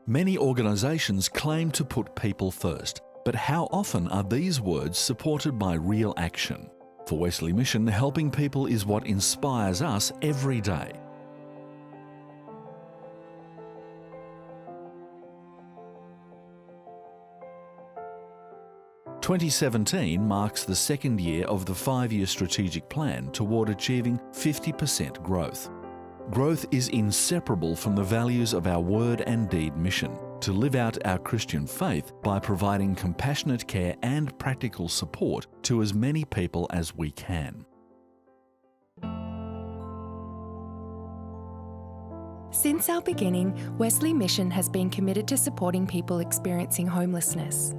Many organisations claim to put people first, but how often are these words supported by real action? For Wesley Mission, helping people is what inspires us every day. "2017 marks the second year of the 5-year strategic plan toward achieving 50% growth. Growth is inseparable from the values of our word and deed mission, to live out our Christian faith by providing compassionate care and practical support to as many people as we can." Since our beginning, Wesley Mission has been committed to supporting people experiencing homelessness.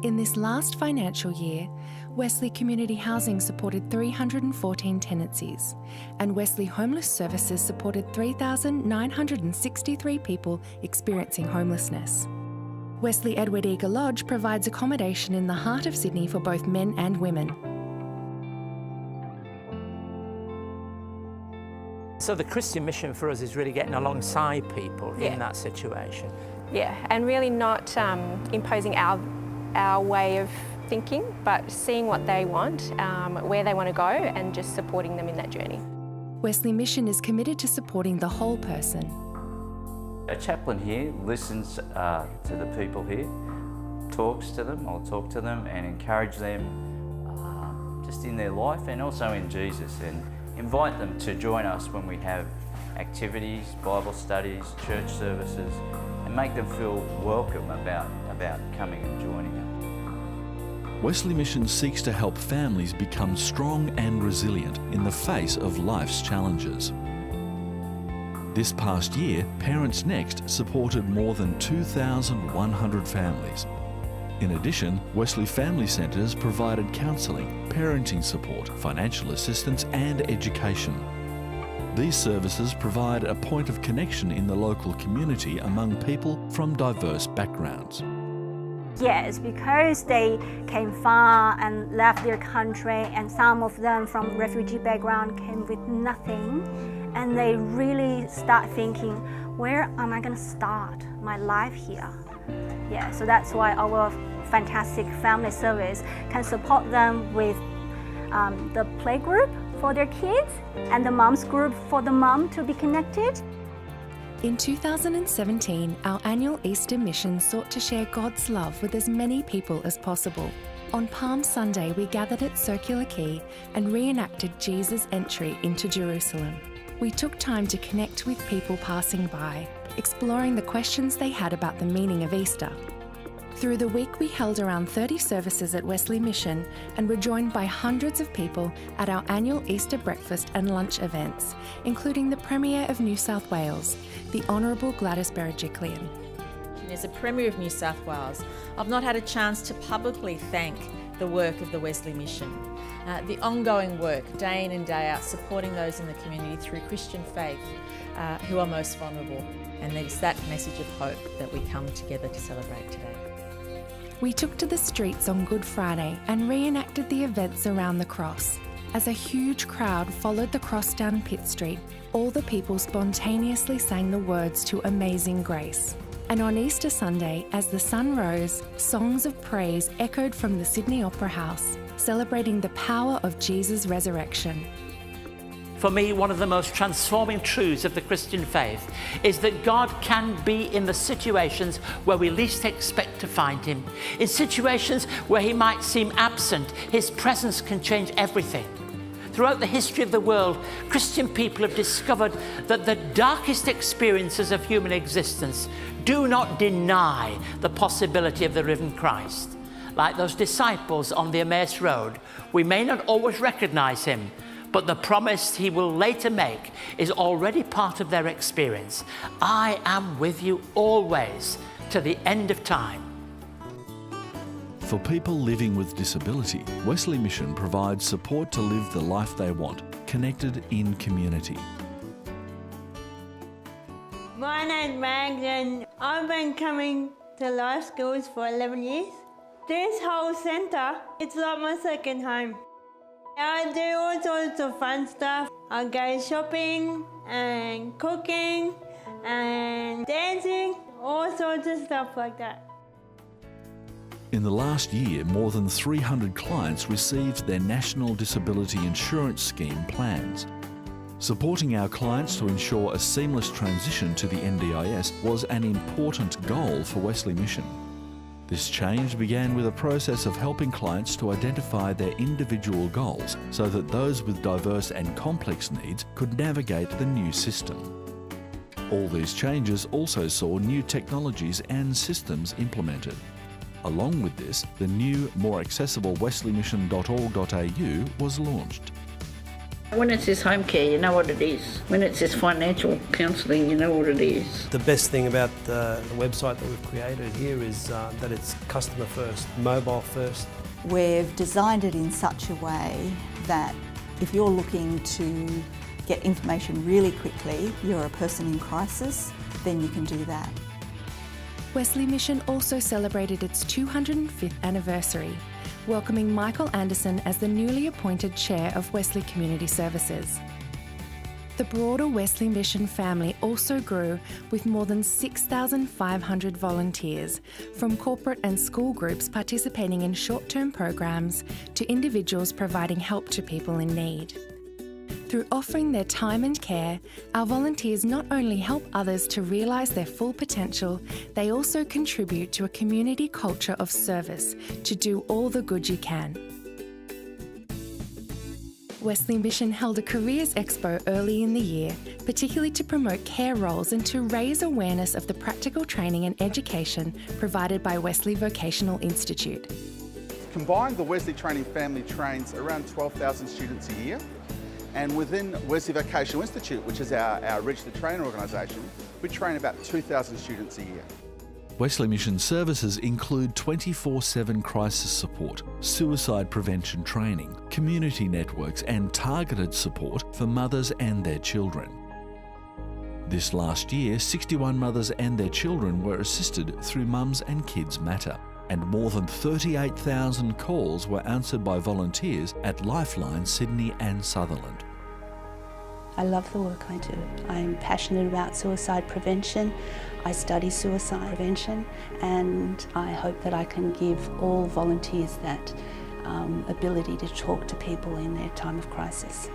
In this last financial year, Wesley Community Housing supported 314 tenancies, and Wesley Homeless Services supported 3,963 people experiencing homelessness. Wesley Edward Eager Lodge provides accommodation in the heart of Sydney for both men and women. So the Christian mission for us is really getting alongside people in that situation. Yeah, and really not imposing our way of thinking, but seeing what they want, where they want to go, and just supporting them in that journey. Wesley Mission is committed to supporting the whole person. A chaplain here listens to the people here, talks to them, or talk to them and encourage them just in their life and also in Jesus, and invite them to join us when we have activities, Bible studies, church services, and make them feel welcome about coming and joining us. Wesley Mission seeks to help families become strong and resilient in the face of life's challenges. This past year, Parents Next supported more than 2,100 families. In addition, Wesley Family Centres provided counselling, parenting support, financial assistance and education. These services provide a point of connection in the local community among people from diverse backgrounds. Yes, because they came far and left their country, and some of them from refugee background came with nothing, and they really start thinking, where am I going to start my life here? Yeah, so that's why our fantastic family service can support them with the playgroup for their kids and the mom's group for the mom to be connected. In 2017, our annual Easter mission sought to share God's love with as many people as possible. On Palm Sunday, we gathered at Circular Quay and reenacted Jesus' entry into Jerusalem. We took time to connect with people passing by, exploring the questions they had about the meaning of Easter. Through the week, we held around 30 services at Wesley Mission and were joined by hundreds of people at our annual Easter breakfast and lunch events, including the Premier of New South Wales, the Honourable Gladys Berejiklian. As a Premier of New South Wales, I've not had a chance to publicly thank the work of the Wesley Mission, the ongoing work day in and day out supporting those in the community through Christian faith who are most vulnerable, and it's that message of hope that we come together to celebrate today. We took to the streets on Good Friday and reenacted the events around the cross. As a huge crowd followed the cross down Pitt Street, all the people spontaneously sang the words to Amazing Grace. And on Easter Sunday, as the sun rose, songs of praise echoed from the Sydney Opera House, celebrating the power of Jesus' resurrection. For me, one of the most transforming truths of the Christian faith is that God can be in the situations where we least expect to find Him. In situations where He might seem absent, His presence can change everything. Throughout the history of the world, Christian people have discovered that the darkest experiences of human existence do not deny the possibility of the risen Christ. Like those disciples on the Emmaus Road, we may not always recognize Him, but the promise He will later make is already part of their experience. I am with you always to the end of time. For people living with disability, Wesley Mission provides support to live the life they want, connected in community. My name's Mags and I've been coming to life schools for 11 years. This whole centre, it's like my second home. I do all sorts of fun stuff. I go shopping and cooking and dancing. all sorts of stuff like that. In the last year, more than 300 clients received their National Disability Insurance Scheme plans. Supporting our clients to ensure a seamless transition to the NDIS was an important goal for Wesley Mission. This change began with a process of helping clients to identify their individual goals so that those with diverse and complex needs could navigate the new system. All these changes also saw new technologies and systems implemented. Along with this, the new, more accessible wesleymission.org.au was launched. When it's his home care, you know what it is. When it's his financial counselling, you know what it is. The best thing about the website that we've created here is that it's customer first, mobile first. We've designed it in such a way that if you're looking to get information really quickly, you're a person in crisis, then you can do that. Wesley Mission also celebrated its 205th anniversary, welcoming Michael Anderson as the newly appointed Chair of Wesley Community Services. The broader Wesley Mission family also grew with more than 6,500 volunteers, from corporate and school groups participating in short-term programs to individuals providing help to people in need. Through offering their time and care, our volunteers not only help others to realise their full potential, they also contribute to a community culture of service to do all the good you can. Wesley Mission held a Careers Expo early in the year, particularly to promote care roles and to raise awareness of the practical training and education provided by Wesley Vocational Institute. Combined, the Wesley Training family trains around 12,000 students a year. And within Wesley Vocational Institute, which is our Reach the Trainer organisation, we train about 2,000 students a year. Wesley Mission services include 24/7 crisis support, suicide prevention training, community networks and targeted support for mothers and their children. This last year, 61 mothers and their children were assisted through Mums and Kids Matter, and more than 38,000 calls were answered by volunteers at Lifeline Sydney and Sutherland. I love the work I do. I'm passionate about suicide prevention. I study suicide prevention, and I hope that I can give all volunteers that ability to talk to people in their time of crisis.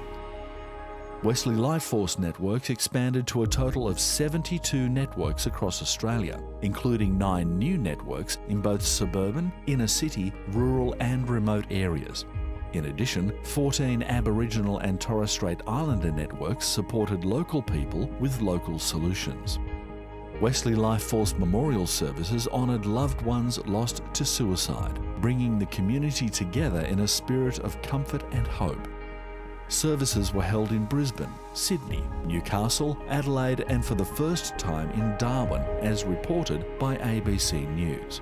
Wesley Life Force Networks expanded to a total of 72 networks across Australia, including 9 new networks in both suburban, inner city, rural and remote areas. In addition, 14 Aboriginal and Torres Strait Islander networks supported local people with local solutions. Wesley Life Force Memorial Services honoured loved ones lost to suicide, bringing the community together in a spirit of comfort and hope. Services were held in Brisbane, Sydney, Newcastle, Adelaide and for the first time in Darwin, as reported by ABC News.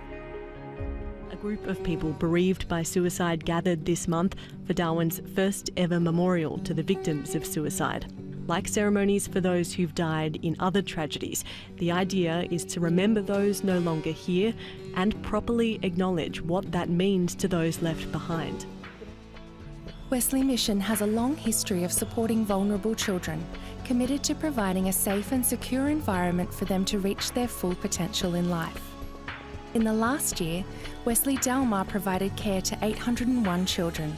A group of people bereaved by suicide gathered this month for Darwin's first ever memorial to the victims of suicide. Like ceremonies for those who've died in other tragedies, the idea is to remember those no longer here and properly acknowledge what that means to those left behind. Wesley Mission has a long history of supporting vulnerable children, committed to providing a safe and secure environment for them to reach their full potential in life. In the last year, Wesley Delmar provided care to 801 children,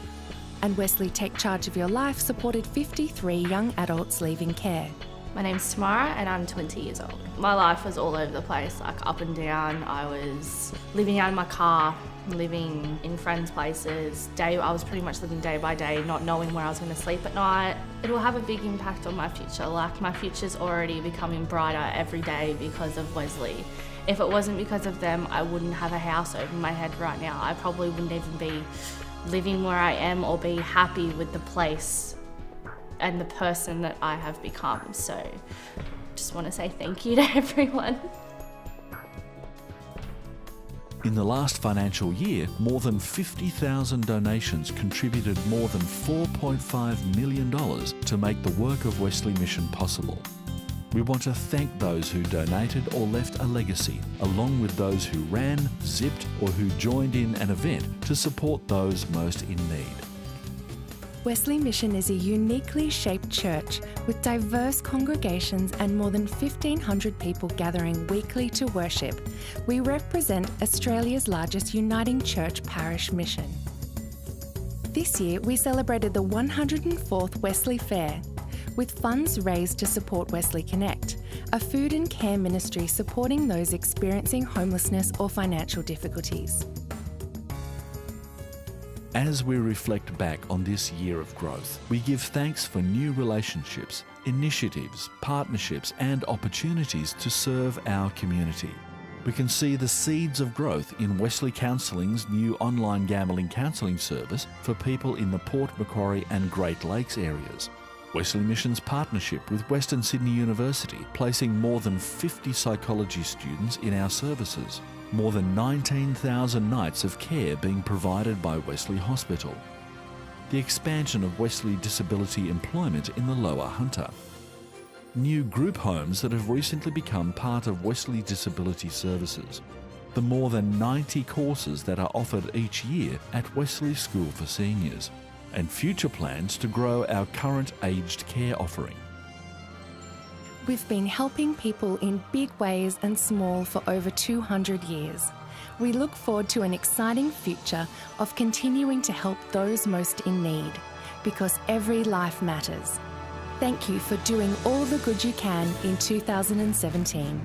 and Wesley Take Charge of Your Life supported 53 young adults leaving care. My name's Tamara and I'm 20 years old. My life was all over the place, like up and down. I was living out of my car, living in friends' places. I was pretty much living day by day, not knowing where I was going to sleep at night. It will have a big impact on my future. Like, my future's already becoming brighter every day because of Wesley. If it wasn't because of them, I wouldn't have a house over my head right now. I probably wouldn't even be living where I am or be happy with the place and the person that I have become. So just want to say thank you to everyone. In the last financial year, more than 50,000 donations contributed more than $4.5 million to make the work of Wesley Mission possible. We want to thank those who donated or left a legacy, along with those who ran, zipped or who joined in an event to support those most in need. Wesley Mission is a uniquely shaped church with diverse congregations and more than 1,500 people gathering weekly to worship. We represent Australia's largest uniting church parish mission. This year, we celebrated the 104th Wesley Fair, with funds raised to support Wesley Connect, a food and care ministry supporting those experiencing homelessness or financial difficulties. As we reflect back on this year of growth, we give thanks for new relationships, initiatives, partnerships and opportunities to serve our community. We can see the seeds of growth in Wesley Counselling's new online gambling counselling service for people in the Port Macquarie and Great Lakes areas. Wesley Mission's partnership with Western Sydney University, placing more than 50 psychology students in our services. More than 19,000 nights of care being provided by Wesley Hospital. The expansion of Wesley Disability Employment in the Lower Hunter. New group homes that have recently become part of Wesley Disability Services. The more than 90 courses that are offered each year at Wesley School for Seniors. And future plans to grow our current aged care offering. We've been helping people in big ways and small for over 200 years. We look forward to an exciting future of continuing to help those most in need, because every life matters. Thank you for doing all the good you can in 2017.